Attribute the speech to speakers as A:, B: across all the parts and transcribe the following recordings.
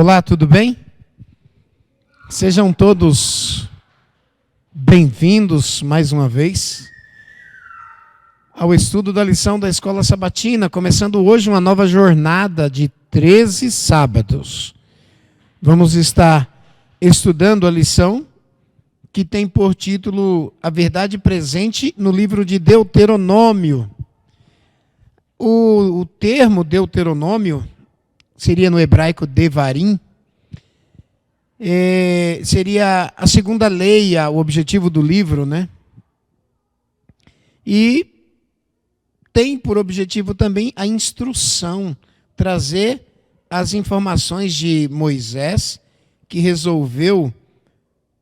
A: Olá, tudo bem? Sejam todos bem-vindos mais uma vez ao estudo da lição da Escola Sabatina, começando hoje uma nova jornada de 13 sábados. Vamos estar estudando a lição que tem por título A Verdade Presente no livro de Deuteronômio. O termo Deuteronômio seria no hebraico Devarim, seria a segunda lei, o objetivo do livro, né? E tem por objetivo também a instrução, trazer as informações de Moisés, que resolveu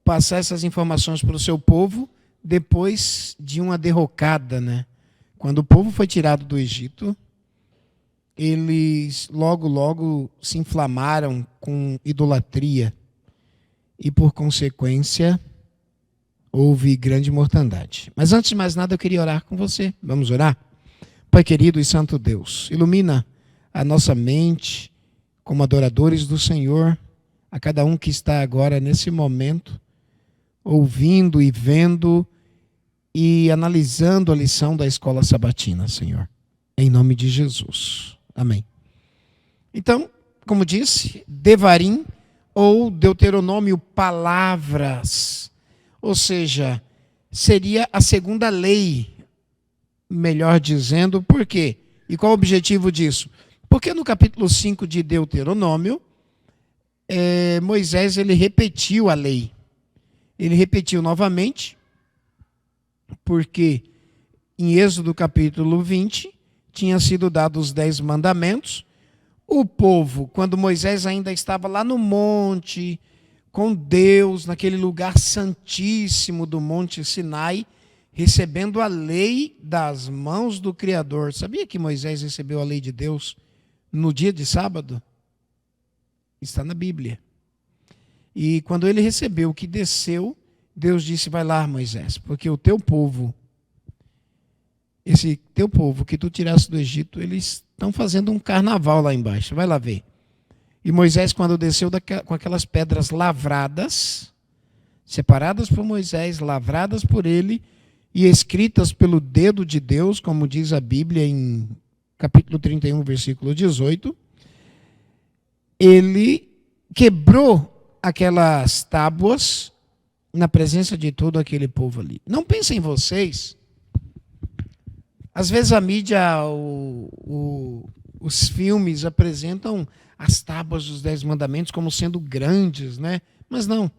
A: passar essas informações para o seu povo depois de uma derrocada, né? Quando o povo foi tirado do Egito, eles logo se inflamaram com idolatria e, por consequência, houve grande mortandade. Mas antes de mais nada, eu queria orar com você. Vamos orar? Pai querido e santo Deus, ilumina a nossa mente como adoradores do Senhor, a cada um que está agora nesse momento, ouvindo e vendo e analisando a lição da Escola Sabatina, Senhor. Em nome de Jesus. Amém. Então, como disse, Devarim ou Deuteronômio, palavras, ou seja, seria a segunda lei, melhor dizendo. Por quê? E qual o objetivo disso? Porque no capítulo 5 de Deuteronômio, Moisés ele repetiu a lei. Ele repetiu novamente, porque em Êxodo capítulo 20, tinha sido dados os 10 mandamentos. O povo, quando Moisés ainda estava lá no monte, com Deus, naquele lugar santíssimo do Monte Sinai, recebendo a lei das mãos do Criador. Sabia que Moisés recebeu a lei de Deus no dia de sábado? Está na Bíblia. E quando ele recebeu, que desceu, Deus disse: vai lá, Moisés, porque o teu povo, esse teu povo que tu tiraste do Egito, eles estão fazendo um carnaval lá embaixo. Vai lá ver. E Moisés, quando desceu com aquelas pedras lavradas, separadas por Moisés, lavradas por ele e escritas pelo dedo de Deus, como diz a Bíblia em capítulo 31, versículo 18, ele quebrou aquelas tábuas na presença de todo aquele povo ali. Não pensem em vocês. Às vezes a mídia, os filmes apresentam as tábuas dos 10 mandamentos como sendo grandes, né? Mas não.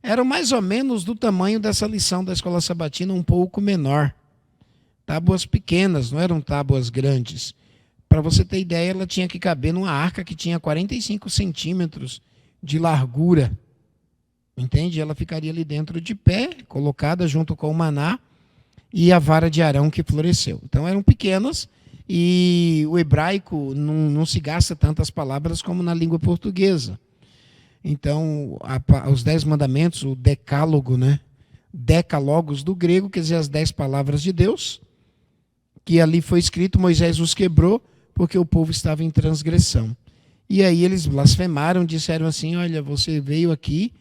A: Eram mais ou menos do tamanho dessa lição da Escola Sabatina, um pouco menor. Tábuas pequenas, não eram tábuas grandes. Para você ter ideia, ela tinha que caber numa arca que tinha 45 centímetros de largura. Entende? Ela ficaria ali dentro de pé, colocada junto com o maná e a vara de Arão que floresceu. Então eram pequenas e o hebraico não se gasta tantas palavras como na língua portuguesa. Então, os 10 mandamentos, o decálogo, né? Decalogos do grego, quer dizer, as 10 palavras de Deus, que ali foi escrito, Moisés os quebrou porque o povo estava em transgressão. E aí eles blasfemaram, disseram assim: olha, você veio aqui,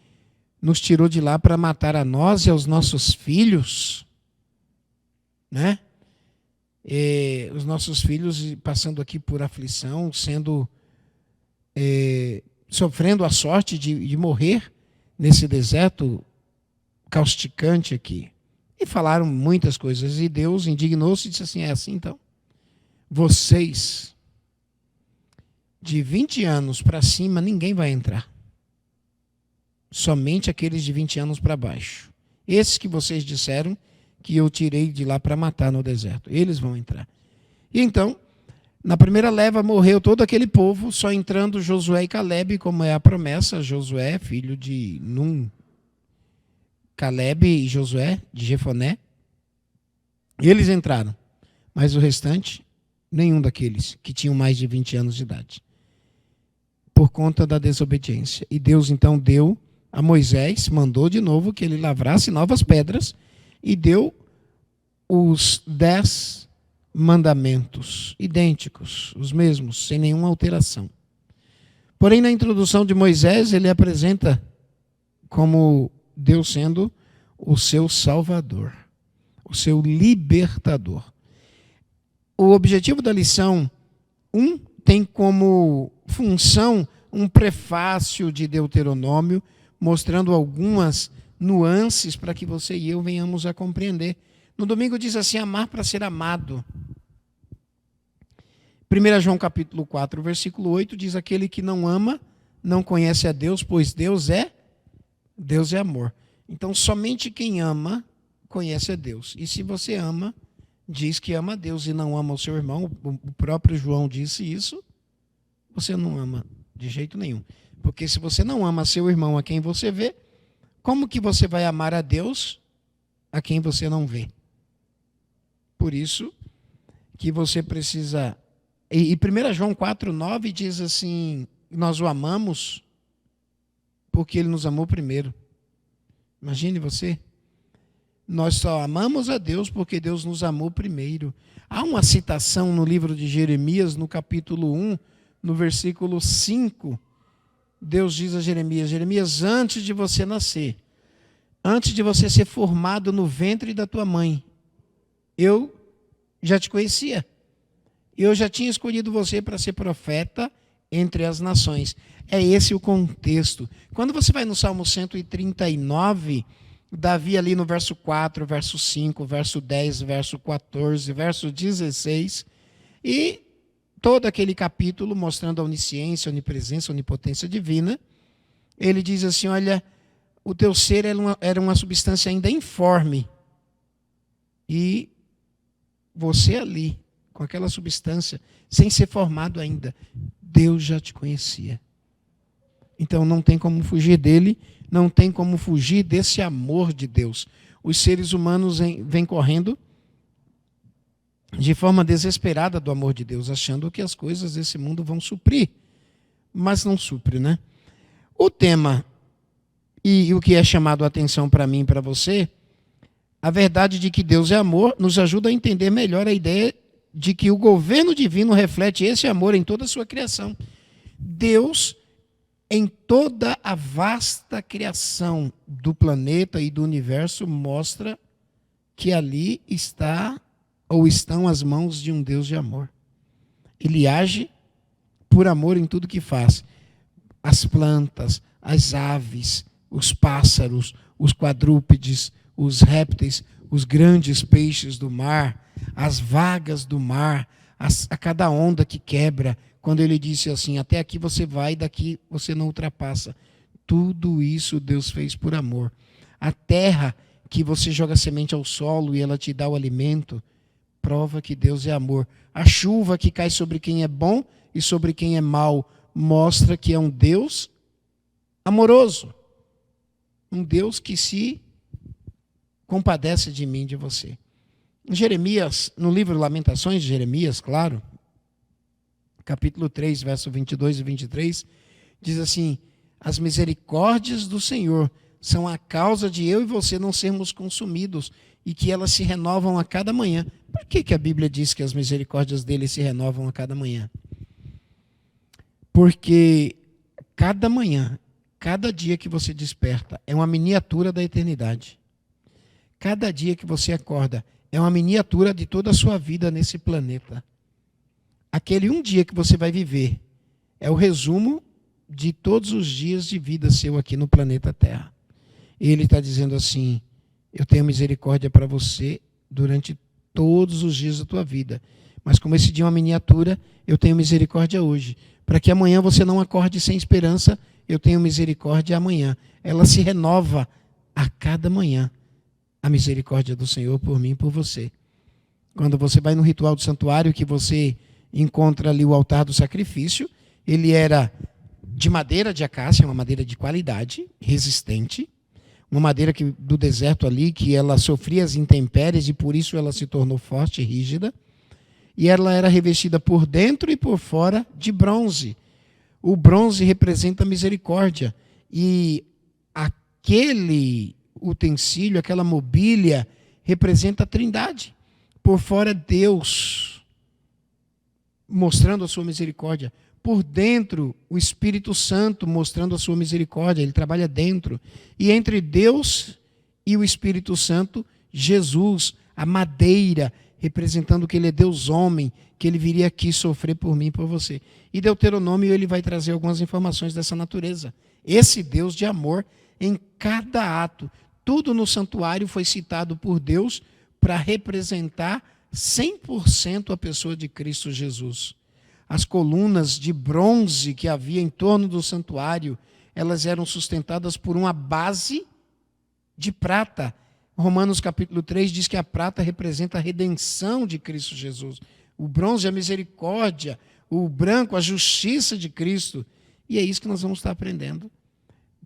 A: nos tirou de lá para matar a nós e aos nossos filhos, né? Os nossos filhos passando aqui por aflição, sofrendo a sorte de morrer nesse deserto causticante aqui. E falaram muitas coisas. E Deus indignou-se e disse assim: é assim então? Vocês, de 20 anos para cima, ninguém vai entrar. Somente aqueles de 20 anos para baixo. Esses que vocês disseram que eu tirei de lá para matar no deserto. Eles vão entrar. E então, na primeira leva, morreu todo aquele povo, só entrando Josué e Caleb, como é a promessa. Josué, filho de Num, Caleb e Josué, de Jefoné. E eles entraram. Mas o restante, nenhum daqueles que tinham mais de 20 anos de idade. Por conta da desobediência. E Deus então deu a Moisés, mandou de novo que ele lavrasse novas pedras e deu os 10 mandamentos idênticos, os mesmos, sem nenhuma alteração. Porém, na introdução de Moisés, ele apresenta como Deus sendo o seu Salvador, o seu libertador. O objetivo da lição 1 tem como função um prefácio de Deuteronômio, mostrando algumas nuances para que você e eu venhamos a compreender. No domingo diz assim: amar para ser amado. 1 João capítulo 4, versículo 8 diz: aquele que não ama não conhece a Deus, pois Deus é amor. Então somente quem ama conhece a Deus. E se você ama, diz que ama a Deus e não ama o seu irmão, o próprio João disse isso, você não ama de jeito nenhum. Porque se você não ama seu irmão a quem você vê, como que você vai amar a Deus a quem você não vê? Por isso que você precisa... E 1 João 4,9 diz assim: nós o amamos porque ele nos amou primeiro. Imagine você. Nós só amamos a Deus porque Deus nos amou primeiro. Há uma citação no livro de Jeremias, no capítulo 1, no versículo 5. Deus diz a Jeremias: Jeremias, antes de você nascer, antes de você ser formado no ventre da tua mãe, eu já te conhecia. Eu já tinha escolhido você para ser profeta entre as nações. É esse o contexto. Quando você vai no Salmo 139, Davi ali no verso 4, verso 5, verso 10, verso 14, verso 16, e todo aquele capítulo mostrando a onisciência, a onipresença, a onipotência divina, ele diz assim: olha, o teu ser era uma substância ainda informe, e você ali, com aquela substância, sem ser formado ainda, Deus já te conhecia. Então não tem como fugir dele, não tem como fugir desse amor de Deus. Os seres humanos vêm correndo de forma desesperada do amor de Deus, achando que as coisas desse mundo vão suprir, mas não supre, né? O tema, e o que é chamado a atenção para mim e para você, a verdade de que Deus é amor, nos ajuda a entender melhor a ideia de que o governo divino reflete esse amor em toda a sua criação. Deus, em toda a vasta criação do planeta e do universo, mostra que ali está ou estão as mãos de um Deus de amor. Ele age por amor em tudo que faz. As plantas, as aves, os pássaros, os quadrúpedes, os répteis, os grandes peixes do mar, as vagas do mar, a cada onda que quebra, quando ele disse assim: até aqui você vai, daqui você não ultrapassa. Tudo isso Deus fez por amor. A terra que você joga semente ao solo e ela te dá o alimento, prova que Deus é amor. A chuva que cai sobre quem é bom e sobre quem é mau, mostra que é um Deus amoroso. Um Deus que se compadece de mim, de você. Em Jeremias, no livro Lamentações de Jeremias, claro, capítulo 3, verso 22 e 23, diz assim: as misericórdias do Senhor são a causa de eu e você não sermos consumidos e que elas se renovam a cada manhã. Por que a Bíblia diz que as misericórdias dele se renovam a cada manhã? Porque cada manhã, cada dia que você desperta é uma miniatura da eternidade. Cada dia que você acorda é uma miniatura de toda a sua vida nesse planeta. Aquele um dia que você vai viver é o resumo de todos os dias de vida seu aqui no planeta Terra. E ele está dizendo assim: eu tenho misericórdia para você durante todos os dias da tua vida. Mas como esse dia é uma miniatura, eu tenho misericórdia hoje. Para que amanhã você não acorde sem esperança, eu tenho misericórdia amanhã. Ela se renova a cada manhã. A misericórdia do Senhor por mim e por você. Quando você vai no ritual do santuário, que você encontra ali o altar do sacrifício, ele era de madeira de acácia, uma madeira de qualidade, resistente, uma madeira do deserto ali, que ela sofria as intempéries e por isso ela se tornou forte e rígida, e ela era revestida por dentro e por fora de bronze. O bronze representa a misericórdia, e aquele utensílio, aquela mobília, representa a Trindade. Por fora, Deus mostrando a sua misericórdia. Por dentro, o Espírito Santo mostrando a sua misericórdia, ele trabalha dentro. E entre Deus e o Espírito Santo, Jesus, a madeira, representando que ele é Deus homem, que ele viria aqui sofrer por mim e por você. E Deuteronômio, ele vai trazer algumas informações dessa natureza. Esse Deus de amor em cada ato. Tudo no santuário foi citado por Deus para representar 100% a pessoa de Cristo Jesus. As colunas de bronze que havia em torno do santuário, elas eram sustentadas por uma base de prata. Romanos capítulo 3 diz que a prata representa a redenção de Cristo Jesus. O bronze, a misericórdia. O branco, a justiça de Cristo. E é isso que nós vamos estar aprendendo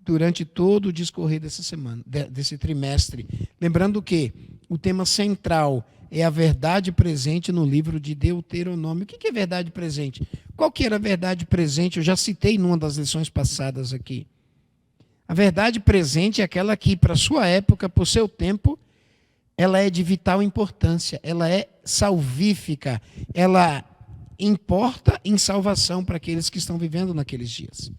A: durante todo o discorrer dessa semana, desse trimestre. Lembrando que o tema central é a verdade presente no livro de Deuteronômio. O que é verdade presente? Qual que era a verdade presente? Eu já citei numa das lições passadas aqui. A verdade presente é aquela que, para a sua época, por seu tempo, ela é de vital importância, ela é salvífica, ela importa em salvação para aqueles que estão vivendo naqueles dias.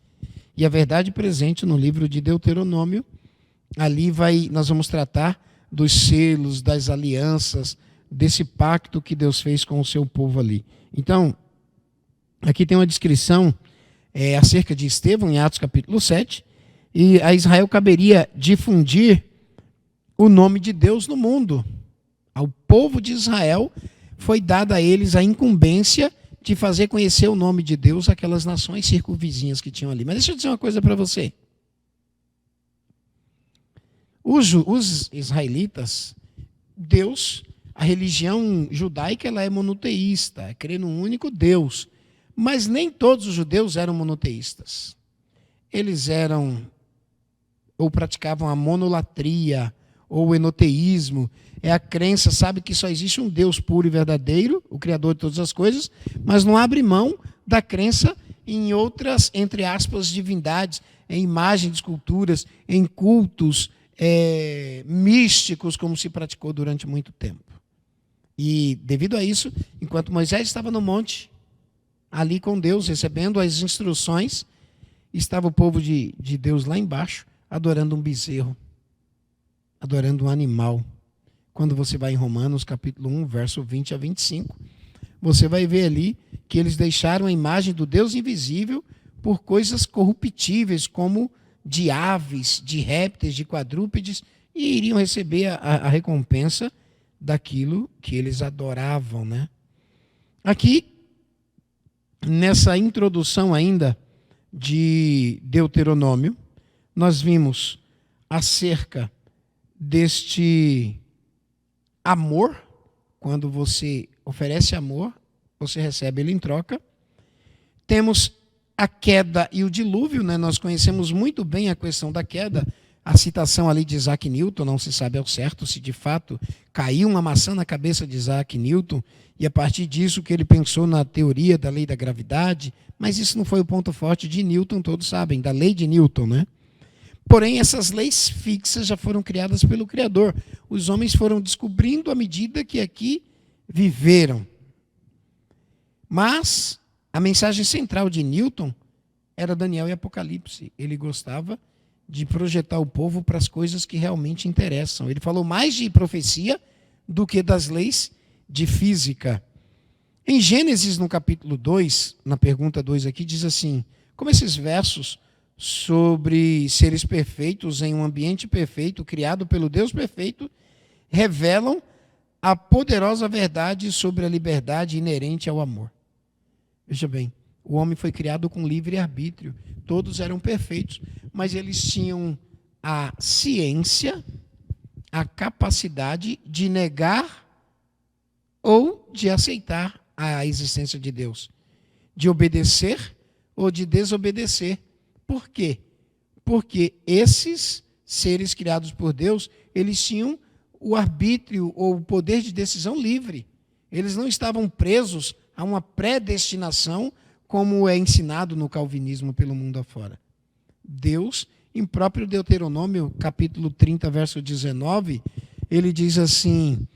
A: E a verdade presente no livro de Deuteronômio, ali nós vamos tratar dos selos, das alianças, desse pacto que Deus fez com o seu povo ali. Então, aqui tem uma descrição acerca de Estevão, em Atos capítulo 7, e a Israel caberia difundir o nome de Deus no mundo. Ao povo de Israel foi dada a eles a incumbência de fazer conhecer o nome de Deus àquelas nações circunvizinhas que tinham ali. Mas deixa eu dizer uma coisa para você. Os israelitas, Deus, a religião judaica, ela é monoteísta, é crer num único Deus. Mas nem todos os judeus eram monoteístas. Eles eram, ou praticavam a monolatria, ou o enoteísmo. É a crença, sabe, que só existe um Deus puro e verdadeiro, o Criador de todas as coisas, mas não abre mão da crença em outras, entre aspas, divindades, em imagens de esculturas, em cultos místicos, como se praticou durante muito tempo. E, devido a isso, enquanto Moisés estava no monte, ali com Deus, recebendo as instruções, estava o povo de Deus lá embaixo, adorando um bezerro, adorando um animal. Quando você vai em Romanos, capítulo 1, verso 20 a 25, você vai ver ali que eles deixaram a imagem do Deus invisível por coisas corruptíveis, como de aves, de répteis, de quadrúpedes, e iriam receber a recompensa daquilo que eles adoravam, né? Aqui, nessa introdução ainda de Deuteronômio, nós vimos acerca deste amor. Quando você oferece amor, você recebe ele em troca. Temos a queda e o dilúvio, né? Nós conhecemos muito bem a questão da queda. A citação ali de Isaac Newton, não se sabe ao certo se de fato caiu uma maçã na cabeça de Isaac Newton, e a partir disso que ele pensou na teoria da lei da gravidade, mas isso não foi o ponto forte de Newton, todos sabem, da lei de Newton, né? Porém, essas leis fixas já foram criadas pelo Criador. Os homens foram descobrindo à medida que aqui viveram. Mas a mensagem central de Newton era Daniel e Apocalipse. Ele gostava de projetar o povo para as coisas que realmente interessam. Ele falou mais de profecia do que das leis de física. Em Gênesis, no capítulo 2, na pergunta 2 aqui, diz assim, como esses versos sobre seres perfeitos em um ambiente perfeito, criado pelo Deus perfeito, revelam a poderosa verdade sobre a liberdade inerente ao amor. Veja bem, o homem foi criado com livre-arbítrio, todos eram perfeitos, mas eles tinham a ciência, a capacidade de negar ou de aceitar a existência de Deus, de obedecer ou de desobedecer. Por quê? Porque esses seres criados por Deus, eles tinham o arbítrio ou o poder de decisão livre. Eles não estavam presos a uma predestinação, como é ensinado no calvinismo pelo mundo afora. Deus, em próprio Deuteronômio, capítulo 30, verso 19, ele diz assim,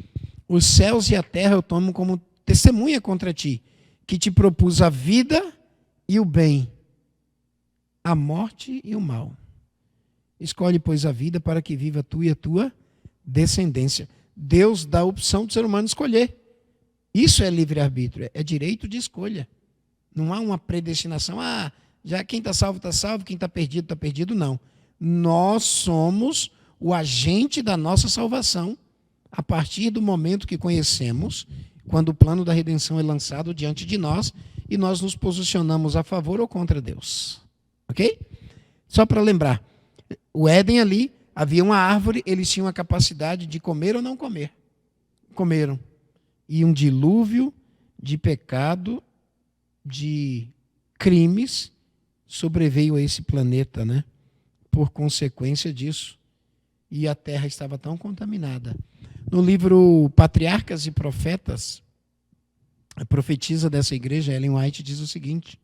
A: os céus e a terra eu tomo como testemunha contra ti, que te propus a vida e o bem, a morte e o mal. Escolhe, pois, a vida para que viva tu e a tua descendência. Deus dá a opção do ser humano escolher. Isso é livre-arbítrio, é direito de escolha. Não há uma predestinação, já quem está salvo, quem está perdido, não. Nós somos o agente da nossa salvação a partir do momento que conhecemos, quando o plano da redenção é lançado diante de nós e nós nos posicionamos a favor ou contra Deus. Ok? Só para lembrar, o Éden ali, havia uma árvore, eles tinham a capacidade de comer ou não comer. Comeram. E um dilúvio de pecado, de crimes, sobreveio a esse planeta, né? Por consequência disso. E a terra estava tão contaminada. No livro Patriarcas e Profetas, a profetisa dessa igreja, Ellen White, diz o seguinte,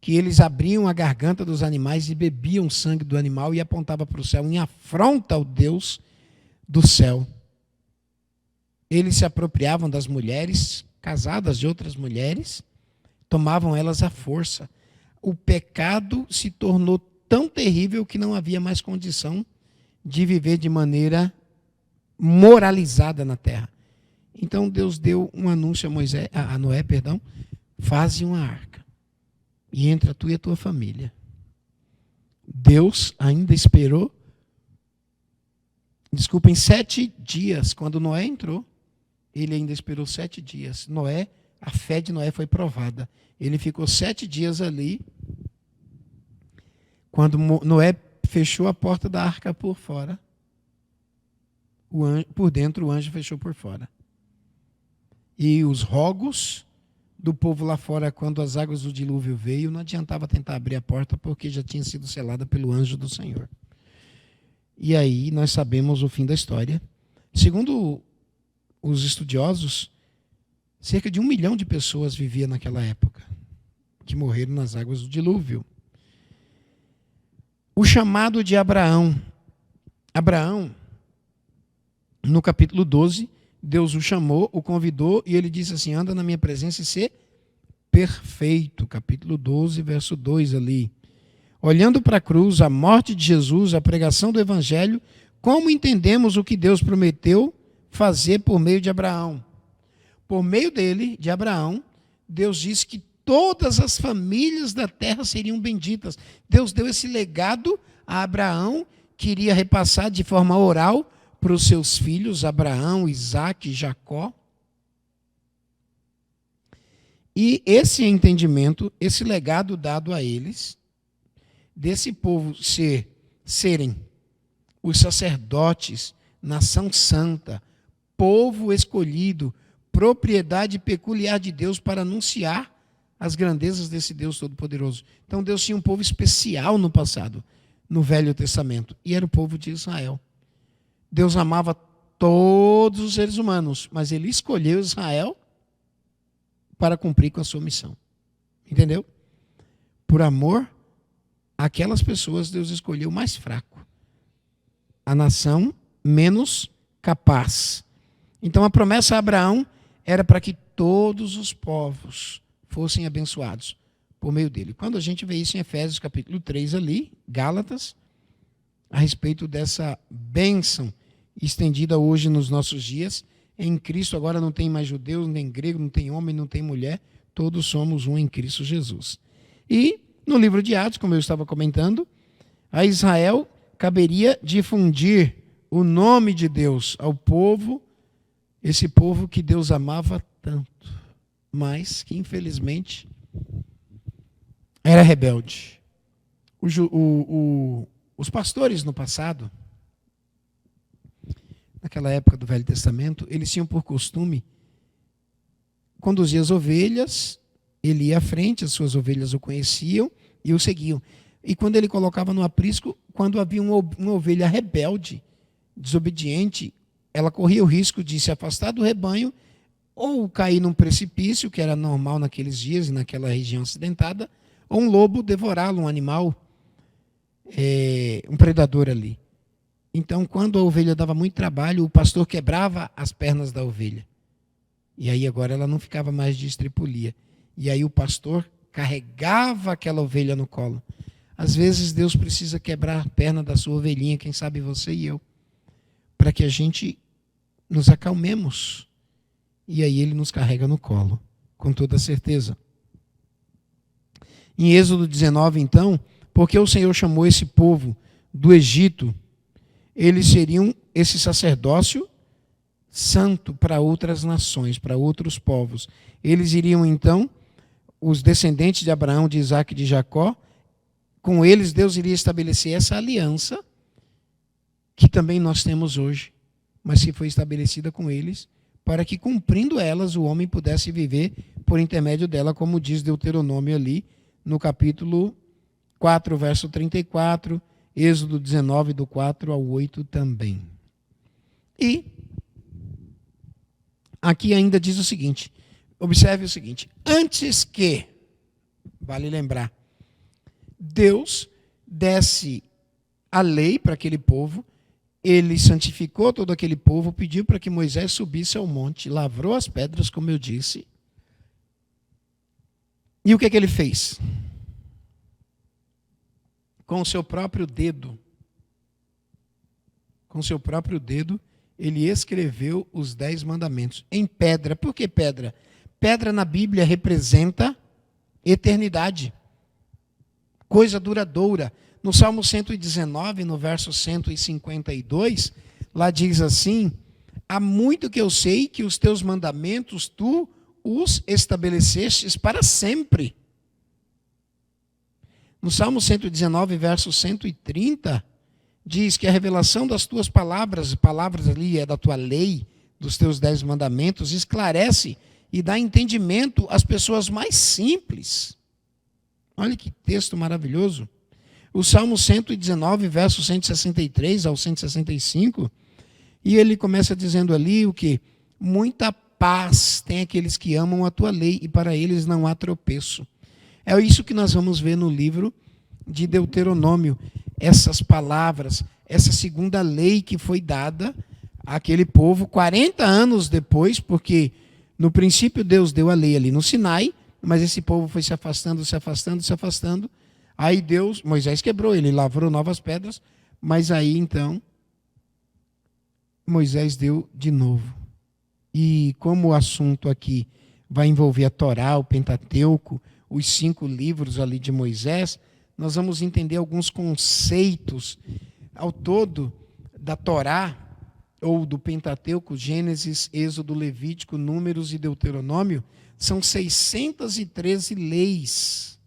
A: que eles abriam a garganta dos animais e bebiam sangue do animal e apontavam para o céu em afronta ao Deus do céu. Eles se apropriavam das mulheres, casadas de outras mulheres, tomavam elas à força. O pecado se tornou tão terrível que não havia mais condição de viver de maneira moralizada na terra. Então Deus deu um anúncio a Noé, faze uma arca e entra tu e a tua família. Deus ainda esperou, 7 dias, quando Noé entrou, ele ainda esperou 7 dias. A fé de Noé foi provada. Ele ficou 7 dias ali. Quando Noé fechou a porta da arca por fora, por dentro o anjo fechou por fora. E os rogos do povo lá fora, quando as águas do dilúvio veio, não adiantava tentar abrir a porta, porque já tinha sido selada pelo anjo do Senhor. E aí nós sabemos o fim da história. Segundo os estudiosos, cerca de 1 milhão de pessoas viviam naquela época, que morreram nas águas do dilúvio. O chamado de Abraão. Abraão, no capítulo 12, Deus o chamou, o convidou, e ele disse assim, anda na minha presença e ser perfeito. Capítulo 12, verso 2 ali. Olhando para a cruz, a morte de Jesus, a pregação do Evangelho, como entendemos o que Deus prometeu fazer por meio de Abraão? Por meio dele, de Abraão, Deus disse que todas as famílias da terra seriam benditas. Deus deu esse legado a Abraão, que iria repassar de forma oral para os seus filhos, Abraão, Isaque e Jacó. E esse entendimento, esse legado dado a eles, desse povo serem os sacerdotes, nação santa, povo escolhido, propriedade peculiar de Deus para anunciar as grandezas desse Deus Todo-Poderoso. Então Deus tinha um povo especial no passado, no Velho Testamento, e era o povo de Israel. Deus amava todos os seres humanos, mas ele escolheu Israel para cumprir com a sua missão. Entendeu? Por amor àquelas pessoas, Deus escolheu o mais fraco, a nação menos capaz. Então a promessa a Abraão era para que todos os povos fossem abençoados por meio dele. Quando a gente vê isso em Efésios capítulo 3 ali, Gálatas, a respeito dessa bênção estendida hoje nos nossos dias, em Cristo agora não tem mais judeus, nem grego, não tem homem, não tem mulher, todos somos um em Cristo Jesus. E no livro de Atos, como eu estava comentando, a Israel caberia difundir o nome de Deus ao povo, esse povo que Deus amava tanto, mas que infelizmente era rebelde. Os pastores no passado, naquela época do Velho Testamento, eles tinham por costume conduzir as ovelhas, ele ia à frente, as suas ovelhas o conheciam e o seguiam. E quando ele colocava no aprisco, quando havia uma ovelha rebelde, desobediente, ela corria o risco de se afastar do rebanho ou cair num precipício, que era normal naqueles dias e naquela região acidentada, ou um lobo devorá-lo, um animal, um predador ali. Então, quando a ovelha dava muito trabalho, o pastor quebrava as pernas da ovelha. E aí agora ela não ficava mais de estripulia. E aí o pastor carregava aquela ovelha no colo. Às vezes Deus precisa quebrar a perna da sua ovelhinha, quem sabe você e eu, para que a gente nos acalmemos. E aí ele nos carrega no colo, com toda certeza. Em Êxodo 19, então, porque o Senhor chamou esse povo do Egito, eles seriam esse sacerdócio santo para outras nações, para outros povos. Eles iriam, então, os descendentes de Abraão, de Isaac e de Jacó, com eles Deus iria estabelecer essa aliança que também nós temos hoje, mas que foi estabelecida com eles, para que, cumprindo elas, o homem pudesse viver por intermédio dela, como diz Deuteronômio ali, no capítulo 4, verso 34, Êxodo 19, do 4 ao 8 também. E aqui ainda diz o seguinte, observe o seguinte, antes que, vale lembrar, Deus desse a lei para aquele povo, ele santificou todo aquele povo, pediu para que Moisés subisse ao monte, lavrou as pedras, como eu disse. E o que ele fez? Com o seu próprio dedo, ele escreveu os 10 mandamentos em pedra. Por que pedra? Pedra na Bíblia representa eternidade, coisa duradoura. No Salmo 119, no verso 152, lá diz assim, há muito que eu sei que os teus mandamentos tu os estabelecestes para sempre. No Salmo 119, verso 130, diz que a revelação das tuas palavras ali é da tua lei, dos teus 10 mandamentos, esclarece e dá entendimento às pessoas mais simples. Olha que texto maravilhoso. O Salmo 119, verso 163 ao 165, e ele começa dizendo ali o que? Muita paz tem aqueles que amam a tua lei, e para eles não há tropeço. É isso que nós vamos ver no livro de Deuteronômio, essas palavras, essa segunda lei que foi dada àquele povo 40 anos depois, porque no princípio Deus deu a lei ali no Sinai, mas esse povo foi se afastando, aí Moisés quebrou, ele lavrou novas pedras, mas aí então Moisés deu de novo. E como o assunto aqui vai envolver a Torá, o Pentateuco, os 5 livros ali de Moisés, nós vamos entender alguns conceitos ao todo da Torá, ou do Pentateuco, Gênesis, Êxodo, Levítico, Números e Deuteronômio, são 613 leis.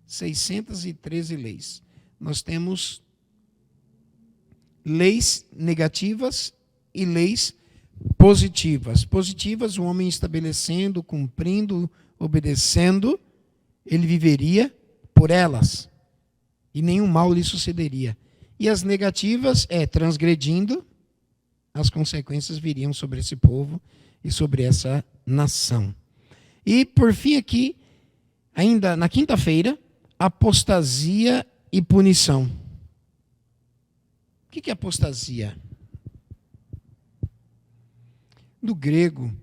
A: 613 leis. Nós temos leis negativas e leis positivas. Positivas, o homem estabelecendo, cumprindo, obedecendo, ele viveria por elas, e nenhum mal lhe sucederia. E as negativas transgredindo, as consequências viriam sobre esse povo e sobre essa nação. E, por fim, aqui, ainda na quinta-feira, apostasia e punição. O que é apostasia? No grego,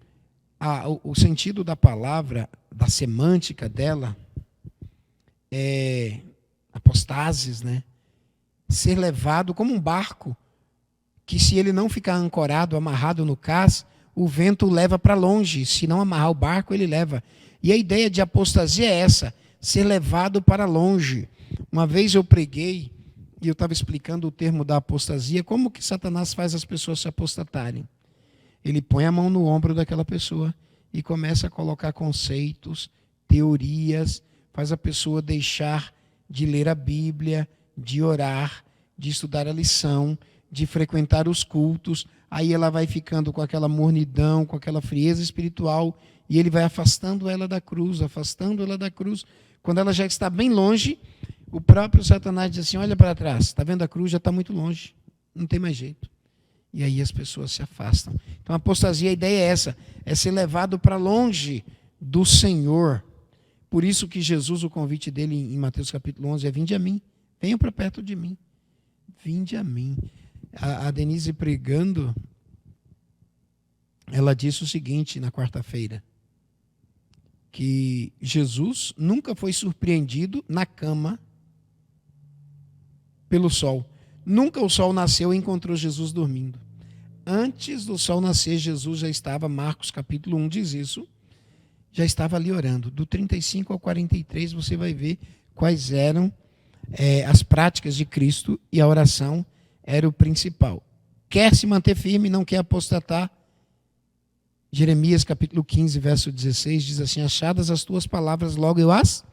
A: o sentido da palavra, da semântica dela, é apostases, né? Ser levado como um barco, que se ele não ficar ancorado, amarrado no cais, o vento o leva para longe. Se não amarrar o barco, ele leva. E a ideia de apostasia é essa, ser levado para longe. Uma vez eu preguei, e eu estava explicando o termo da apostasia, como que Satanás faz as pessoas se apostatarem. Ele põe a mão no ombro daquela pessoa e começa a colocar conceitos, teorias, faz a pessoa deixar de ler a Bíblia, de orar, de estudar a lição, de frequentar os cultos. Aí ela vai ficando com aquela mornidão, com aquela frieza espiritual, e ele vai afastando ela da cruz. Quando ela já está bem longe, o próprio Satanás diz assim, olha para trás, está vendo a cruz? Já está muito longe, não tem mais jeito. E aí as pessoas se afastam. Então a apostasia, a ideia é essa, é ser levado para longe do Senhor. Por isso que Jesus, o convite dele em Mateus capítulo 11 é: vinde a mim, venham para perto de mim, vinde a mim. A Denise pregando, ela disse o seguinte na quarta-feira: que Jesus nunca foi surpreendido na cama pelo sol. Nunca o sol nasceu e encontrou Jesus dormindo. Antes do sol nascer, Jesus já estava, Marcos capítulo 1 diz isso, já estava ali orando. Do 35 ao 43 você vai ver quais eram as práticas de Cristo, e a oração era o principal. Quer se manter firme, não quer apostatar. Jeremias capítulo 15, verso 16 diz assim: achadas as tuas palavras, logo eu as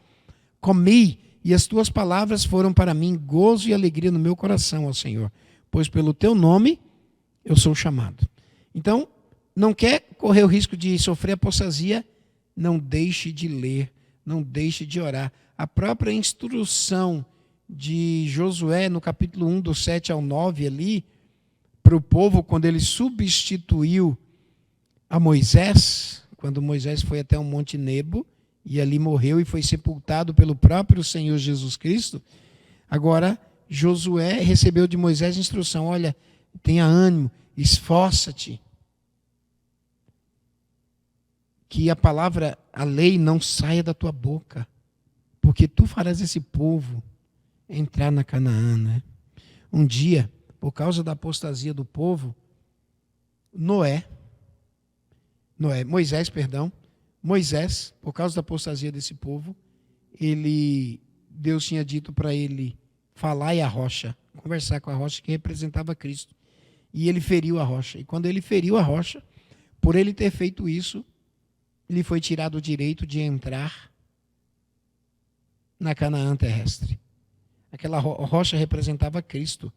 A: comi, e as tuas palavras foram para mim gozo e alegria no meu coração, ó Senhor, pois pelo teu nome eu sou chamado. Então, não quer correr o risco de sofrer apostasia? Não deixe de ler, não deixe de orar. A própria instrução de Josué, no capítulo 1, do 7 ao 9, ali, para o povo, quando ele substituiu a Moisés, quando Moisés foi até o Monte Nebo, e ali morreu e foi sepultado pelo próprio Senhor Jesus Cristo, agora Josué recebeu de Moisés a instrução: olha, tenha ânimo, esforça-te, que a palavra, a lei não saia da tua boca, porque tu farás esse povo entrar na Canaã, né? Um dia, por causa da apostasia do povo, Moisés, por causa da apostasia desse povo, Deus tinha dito para ele falar e a rocha, conversar com a rocha que representava Cristo. E ele feriu a rocha. E quando ele feriu a rocha, por ele ter feito isso, lhe foi tirado o direito de entrar na Canaã terrestre. Aquela rocha representava Cristo.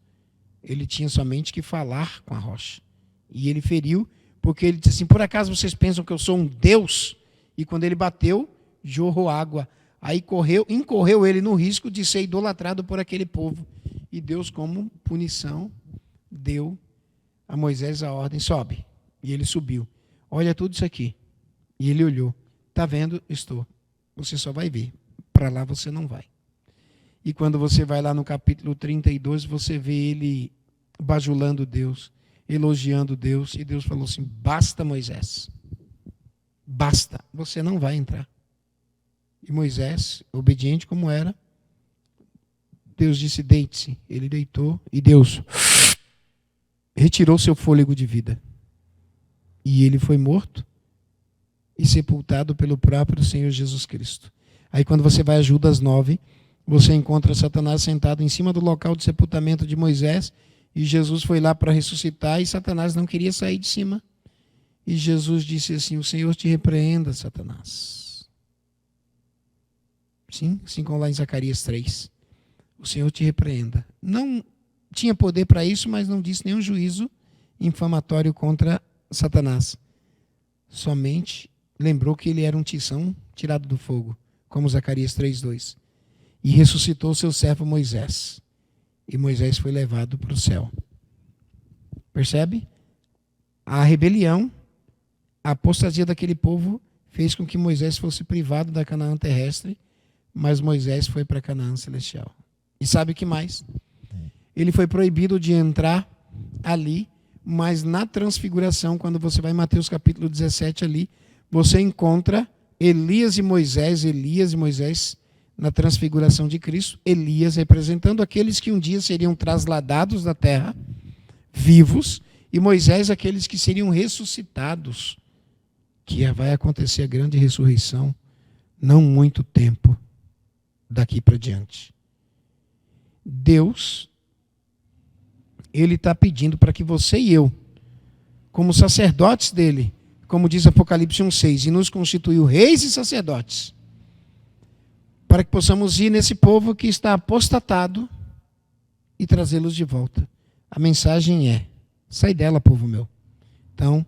A: Ele tinha somente que falar com a rocha. E ele feriu, porque ele disse assim: por acaso vocês pensam que eu sou um Deus? E quando ele bateu, jorrou água. Aí incorreu ele no risco de ser idolatrado por aquele povo. E Deus, como punição, deu a Moisés a ordem: sobe. E ele subiu. Olha tudo isso aqui. E ele olhou: está vendo? Estou. Você só vai ver. Para lá você não vai. E quando você vai lá no capítulo 32, você vê ele bajulando Deus, elogiando Deus. E Deus falou assim: basta, Moisés. Basta. Você não vai entrar. E Moisés, obediente como era, Deus disse: deite-se. Ele deitou e Deus retirou seu fôlego de vida. E ele foi morto e sepultado pelo próprio Senhor Jesus Cristo. Aí quando você vai a Judas 9, você encontra Satanás sentado em cima do local de sepultamento de Moisés, e Jesus foi lá para ressuscitar, e Satanás não queria sair de cima. E Jesus disse assim: o Senhor te repreenda, Satanás. Sim, assim como lá em Zacarias 3. O Senhor te repreenda. Não tinha poder para isso, mas não disse nenhum juízo infamatório contra Satanás. Somente lembrou que ele era um tição tirado do fogo, como Zacarias 3:2. E ressuscitou seu servo Moisés. E Moisés foi levado para o céu. Percebe? A rebelião, a apostasia daquele povo fez com que Moisés fosse privado da Canaã terrestre, mas Moisés foi para a Canaã celestial. E sabe o que mais? Ele foi proibido de entrar ali, mas na transfiguração, quando você vai em Mateus capítulo 17 ali, você encontra Elias e Moisés na transfiguração de Cristo. Elias representando aqueles que um dia seriam trasladados da terra, vivos, e Moisés aqueles que seriam ressuscitados, que vai acontecer a grande ressurreição, não muito tempo daqui para diante. Deus, Ele está pedindo para que você e eu, como sacerdotes dele, como diz Apocalipse 1:6, e nos constituiu reis e sacerdotes, para que possamos ir nesse povo que está apostatado e trazê-los de volta. A mensagem é: sai dela, povo meu. Então,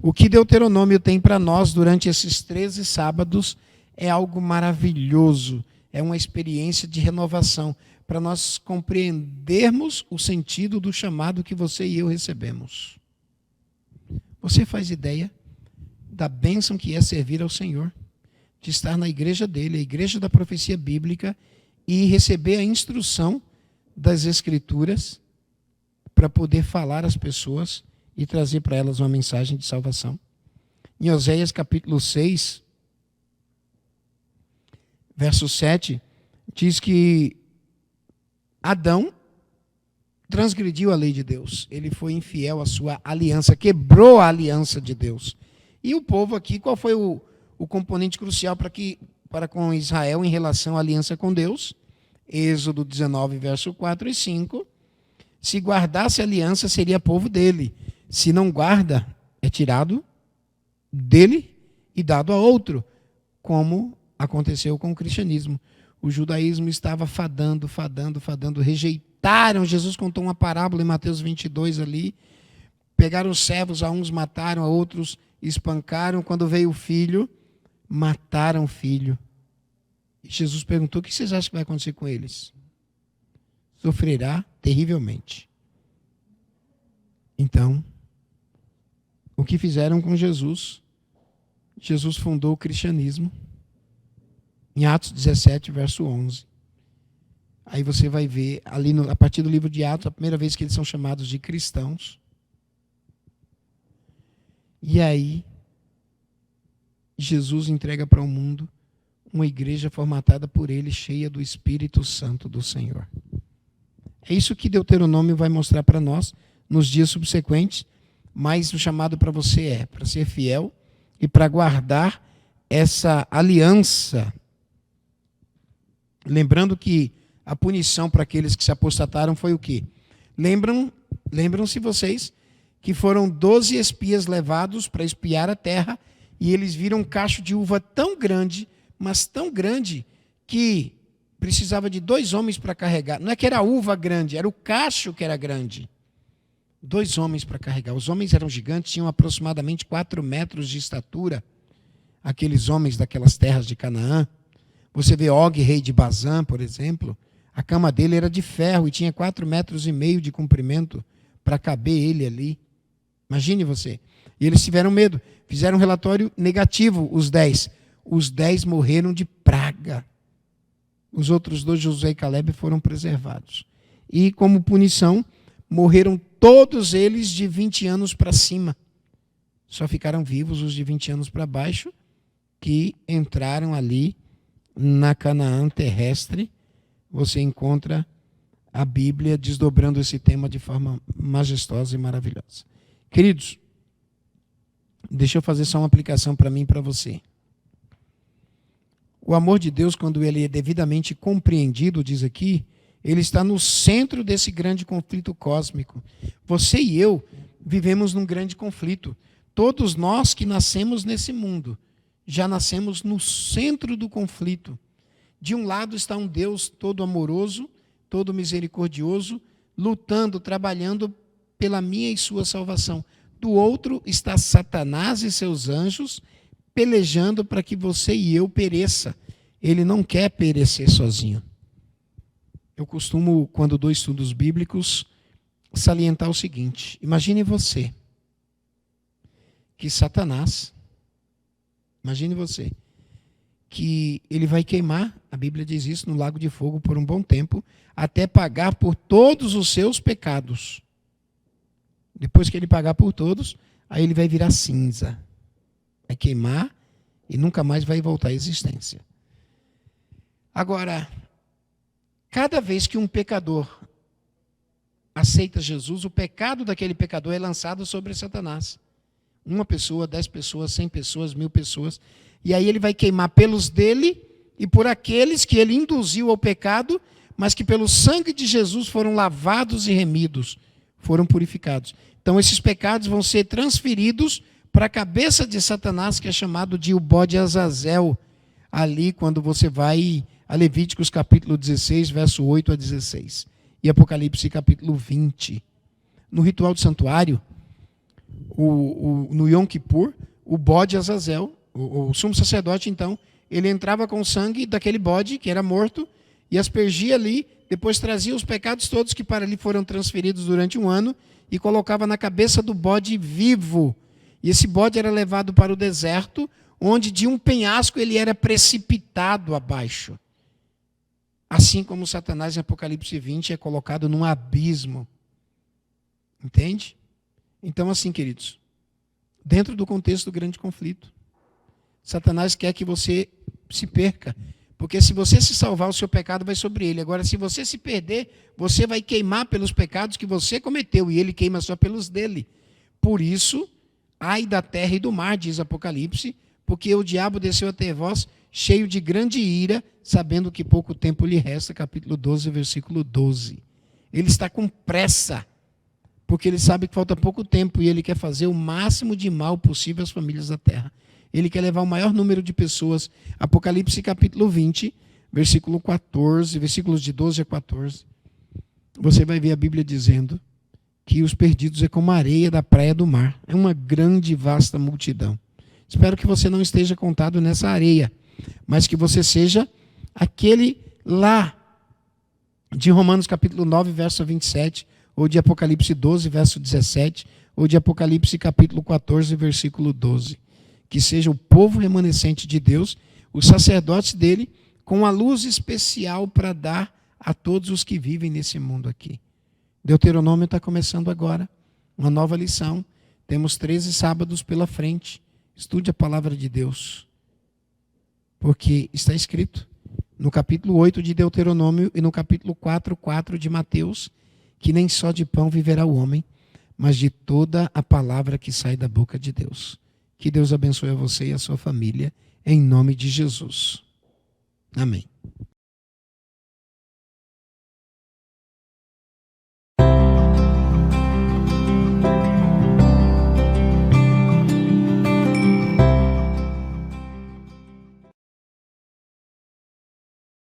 A: o que Deuteronômio tem para nós durante esses 13 sábados é algo maravilhoso, é uma experiência de renovação, para nós compreendermos o sentido do chamado que você e eu recebemos. Você faz ideia da bênção que é servir ao Senhor, de estar na igreja dele, a igreja da profecia bíblica, e receber a instrução das Escrituras para poder falar às pessoas e trazer para elas uma mensagem de salvação. Em Oséias capítulo 6, verso 7, diz que Adão transgrediu a lei de Deus. Ele foi infiel à sua aliança, quebrou a aliança de Deus. E o povo aqui, qual foi o componente crucial para com Israel em relação à aliança com Deus? Êxodo 19, verso 4 e 5. Se guardasse a aliança, seria povo dele. Se não guarda, é tirado dele e dado a outro, como aconteceu com o cristianismo. O judaísmo estava fadando, rejeitaram. Jesus contou uma parábola em Mateus 22 ali. Pegaram os servos, a uns mataram, a outros espancaram. Quando veio o filho, mataram o filho. E Jesus perguntou: o que vocês acham que vai acontecer com eles? Sofrerá terrivelmente. Então, o que fizeram com Jesus? Jesus fundou o cristianismo. Em Atos 17, verso 11. Aí você vai ver, ali a partir do livro de Atos, a primeira vez que eles são chamados de cristãos. E aí, Jesus entrega para o mundo uma igreja formatada por ele, cheia do Espírito Santo do Senhor. É isso que Deuteronômio vai mostrar para nós nos dias subsequentes, mas o chamado para você é para ser fiel e para guardar essa aliança. Lembrando que a punição para aqueles que se apostataram foi o quê? Lembram-se vocês que foram 12 espias levados para espiar a terra e eles viram um cacho de uva tão grande, mas tão grande, que precisava de 2 homens para carregar. Não é que era a uva grande, era o cacho que era grande. 2 homens para carregar. Os homens eram gigantes, tinham aproximadamente 4 metros de estatura. Aqueles homens daquelas terras de Canaã. Você vê Og, rei de Bazã, por exemplo. A cama dele era de ferro e tinha 4,5 metros de comprimento para caber ele ali. Imagine você. E eles tiveram medo. Fizeram um relatório negativo, os 10. Os 10 morreram de praga. Os outros 2, Josué e Caleb, foram preservados. E como punição, morreram todos eles de 20 anos para cima. Só ficaram vivos os de 20 anos para baixo, que entraram ali na Canaã terrestre. Você encontra a Bíblia desdobrando esse tema de forma majestosa e maravilhosa. Queridos, deixa eu fazer só uma aplicação para mim e para você. O amor de Deus, quando ele é devidamente compreendido, diz aqui, ele está no centro desse grande conflito cósmico. Você e eu vivemos num grande conflito. Todos nós que nascemos nesse mundo, já nascemos no centro do conflito. De um lado está um Deus todo amoroso, todo misericordioso, lutando, trabalhando pela minha e sua salvação. Do outro está Satanás e seus anjos, pelejando para que você e eu pereça. Ele não quer perecer sozinho. Eu costumo, quando dou estudos bíblicos, salientar o seguinte: imagine você, que Satanás, imagine você, que ele vai queimar, a Bíblia diz isso, no lago de fogo por um bom tempo, até pagar por todos os seus pecados. Depois que ele pagar por todos, aí ele vai virar cinza. Vai queimar e nunca mais vai voltar à existência. Agora, cada vez que um pecador aceita Jesus, o pecado daquele pecador é lançado sobre Satanás. 1 pessoa, 10 pessoas, 100 pessoas, 1000 pessoas. E aí ele vai queimar pelos dele e por aqueles que ele induziu ao pecado, mas que pelo sangue de Jesus foram lavados e remidos, foram purificados. Então esses pecados vão ser transferidos para a cabeça de Satanás, que é chamado de o bode Azazel, ali quando você vai a Levíticos capítulo 16, verso 8 a 16, e Apocalipse capítulo 20. No ritual do santuário, no Yom Kippur, o bode Azazel, o sumo sacerdote, então, ele entrava com o sangue daquele bode que era morto e aspergia ali, depois trazia os pecados todos que para ali foram transferidos durante um ano e colocava na cabeça do bode vivo. E esse bode era levado para o deserto, onde de um penhasco ele era precipitado abaixo. Assim como Satanás em Apocalipse 20 é colocado num abismo. Entende? Então, assim, queridos, dentro do contexto do grande conflito, Satanás quer que você se perca, Porque se você se salvar, o seu pecado vai sobre ele. Agora, se você se perder, você vai queimar pelos pecados que você cometeu, e ele queima só pelos dele. Por isso, ai da terra e do mar, diz Apocalipse, porque o diabo desceu até vós, cheio de grande ira, sabendo que pouco tempo lhe resta, capítulo 12, versículo 12. Ele está com pressa, porque ele sabe que falta pouco tempo e ele quer fazer o máximo de mal possível às famílias da terra. Ele quer levar o maior número de pessoas. Apocalipse capítulo 20, versículo 14, versículos de 12 a 14. Você vai ver a Bíblia dizendo que os perdidos é como a areia da praia do mar. É uma grande e vasta multidão. Espero que você não esteja contado nessa areia, mas que você seja aquele lá de Romanos capítulo 9, verso 27, ou de Apocalipse 12, verso 17, ou de Apocalipse capítulo 14, versículo 12. Que seja o povo remanescente de Deus, os sacerdotes dele, com a luz especial para dar a todos os que vivem nesse mundo aqui. Deuteronômio está começando agora, uma nova lição. Temos 13 sábados pela frente. Estude a palavra de Deus. Porque está escrito no capítulo 8 de Deuteronômio e no capítulo 4 de Mateus, que nem só de pão viverá o homem, mas de toda a palavra que sai da boca de Deus. Que Deus abençoe a você e a sua família, em nome de Jesus. Amém.